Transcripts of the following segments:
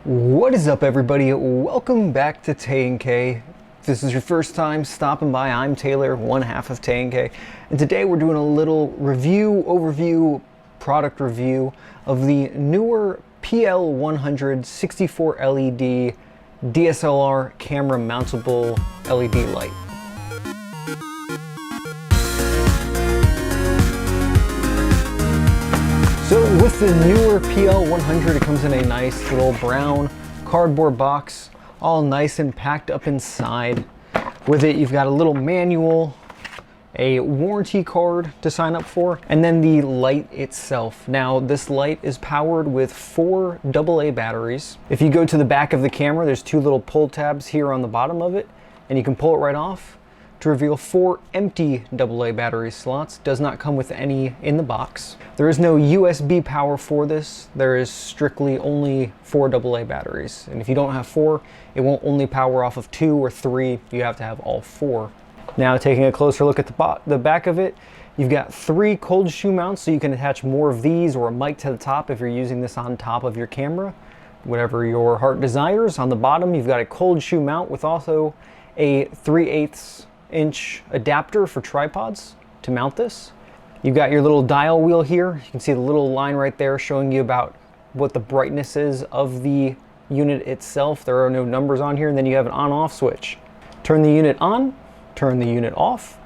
What is up, everybody? Welcome back to Tay&K. If this is your first time stopping by, I'm Taylor, one half of Tay&K, and today we're doing a little overview, product review of the Neewer PL100 64 LED DSLR camera mountable LED light. So with the Neewer PL100, it comes in a nice little brown cardboard box, all nice and packed up inside. With it, you've got a little manual, a warranty card to sign up for, and then the light itself. Now, this light is powered with 4 AA batteries. If you go to the back of the camera, there's 2 little pull tabs here on the bottom of it, and you can pull it right off to reveal 4 empty AA battery slots. Does not come with any in the box. There is no USB power for this. There is strictly only 4 AA batteries. And if you don't have 4, it won't only power off of 2 or 3. You have to have all 4. Now, taking a closer look at the back of it, you've got 3 cold shoe mounts, so you can attach more of these or a mic to the top if you're using this on top of your camera, whatever your heart desires. On the bottom, you've got a cold shoe mount with also a 3/8 inch adapter for tripods to mount this. You've got your little dial wheel here. You can see the little line right there showing you about what the brightness is of the unit itself. There are no numbers on here, and then you have an on-off switch. Turn the unit on, turn the unit off,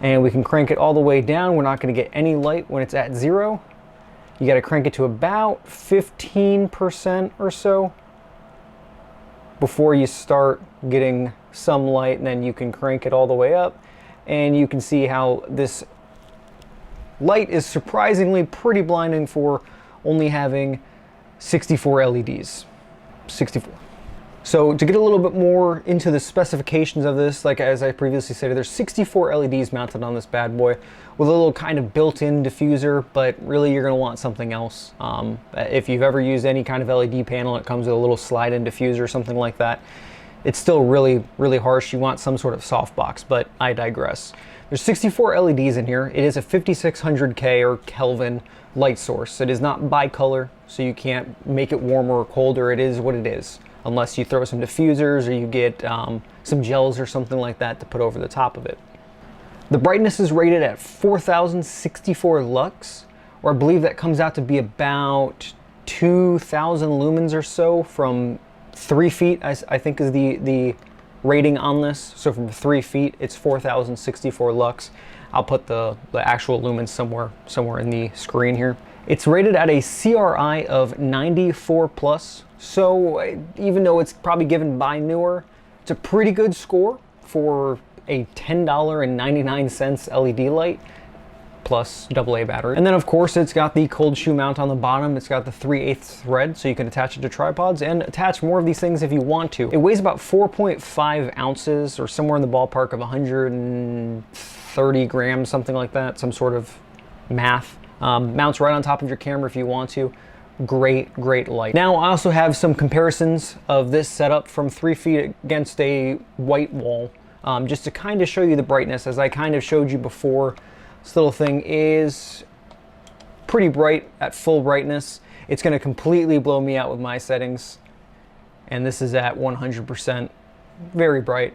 and we can crank it all the way down. We're not going to get any light when it's at 0. You got to crank it to about 15% or so before you start getting some light, and then you can crank it all the way up, and you can see how this light is surprisingly pretty blinding for only having 64 LEDs. 64. So to get a little bit more into the specifications of this, like as I previously said, there's 64 LEDs mounted on this bad boy with a little kind of built-in diffuser, but really you're going to want something else. If you've ever used any kind of LED panel, it comes with a little slide-in diffuser or something like that. It's still really, really harsh. You want some sort of softbox, but I digress. There's 64 LEDs in here. It is a 5600K or Kelvin light source. It is not bicolor, so you can't make it warmer or colder. It is what it is, unless you throw some diffusers or you get some gels or something like that to put over the top of it. The brightness is rated at 4064 lux, or I believe that comes out to be about 2000 lumens or so from 3 feet, I think is the rating on this. So from 3 feet, it's 4064 lux. I'll put the actual lumens somewhere in the screen here. It's rated at a CRI of 94 plus. So even though it's probably given by Neewer, it's a pretty good score for a $10.99 LED light plus AA battery. And then of course it's got the cold shoe mount on the bottom. It's got the 3/8 thread, so you can attach it to tripods and attach more of these things if you want to. It weighs about 4.5 ounces or somewhere in the ballpark of 130 grams, something like that, some sort of math. Mounts right on top of your camera if you want to. Great light. Now I also have some comparisons of this setup from 3 feet against a white wall, just to kind of show you the brightness. As I kind of showed you before, this little thing is pretty bright at full brightness. It's going to completely blow me out with my settings, and this is at 100%. Very bright,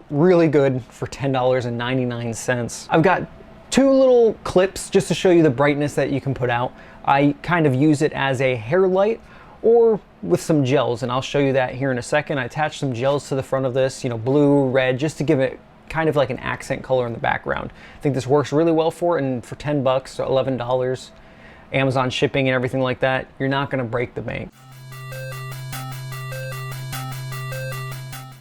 really good for $10.99. I've got 2 little clips just to show you the brightness that you can put out. I kind of use it as a hair light or with some gels, and I'll show you that here in a second. I attached some gels to the front of this, blue, red, just to give it kind of like an accent color in the background. I think this works really well for it, and for 10 bucks, $11, Amazon shipping and everything like that, you're not going to break the bank.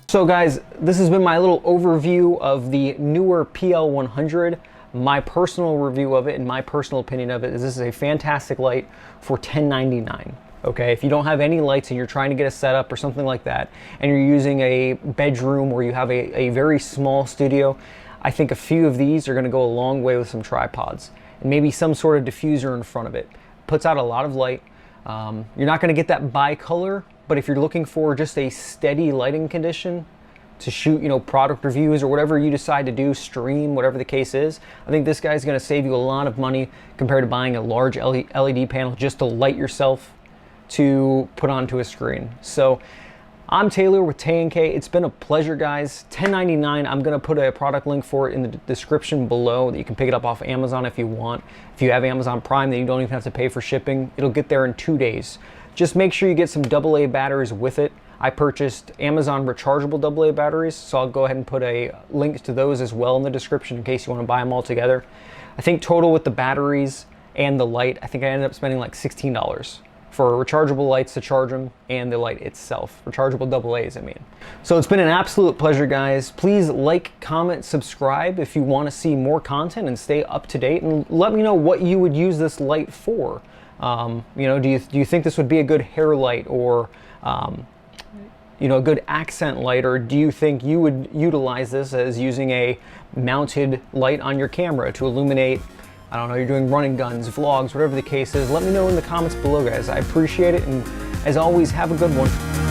So guys, this has been my little overview of the Neewer PL100. My personal review of it and my personal opinion of it is this is a fantastic light for $10.99. Okay, if you don't have any lights and you're trying to get a setup or something like that, and you're using a bedroom or you have a very small studio, I think a few of these are going to go a long way with some tripods and maybe some sort of diffuser in front of it. Puts out a lot of light. You're not going to get that bicolor, but if you're looking for just a steady lighting condition to shoot, product reviews or whatever you decide to do, stream, whatever the case is, I think this guy's going to save you a lot of money compared to buying a large LED panel just to light yourself to put onto a screen. So I'm Taylor with Tay&K. It's been a pleasure, guys. $10.99. I'm gonna put a product link for it in the description below that you can pick it up off Amazon if you want. If you have Amazon Prime, then you don't even have to pay for shipping. It'll get there in 2 days. Just make sure you get some AA batteries with it. I purchased Amazon rechargeable AA batteries, so I'll go ahead and put a link to those as well in the description in case you want to buy them all together. I think total with the batteries and the light, I think I ended up spending like $16 for rechargeable lights to charge them and the light itself. Rechargeable AA's, I mean. So it's been an absolute pleasure, guys. Please like, comment, subscribe if you want to see more content and stay up to date, and let me know what you would use this light for. You know, do you think this would be a good hair light, or you know, a good accent light, or do you think you would utilize this as using a mounted light on your camera to illuminate, I don't know, you're doing running guns, vlogs, whatever the case is? Let me know in the comments below, guys. I appreciate it, and as always, have a good one.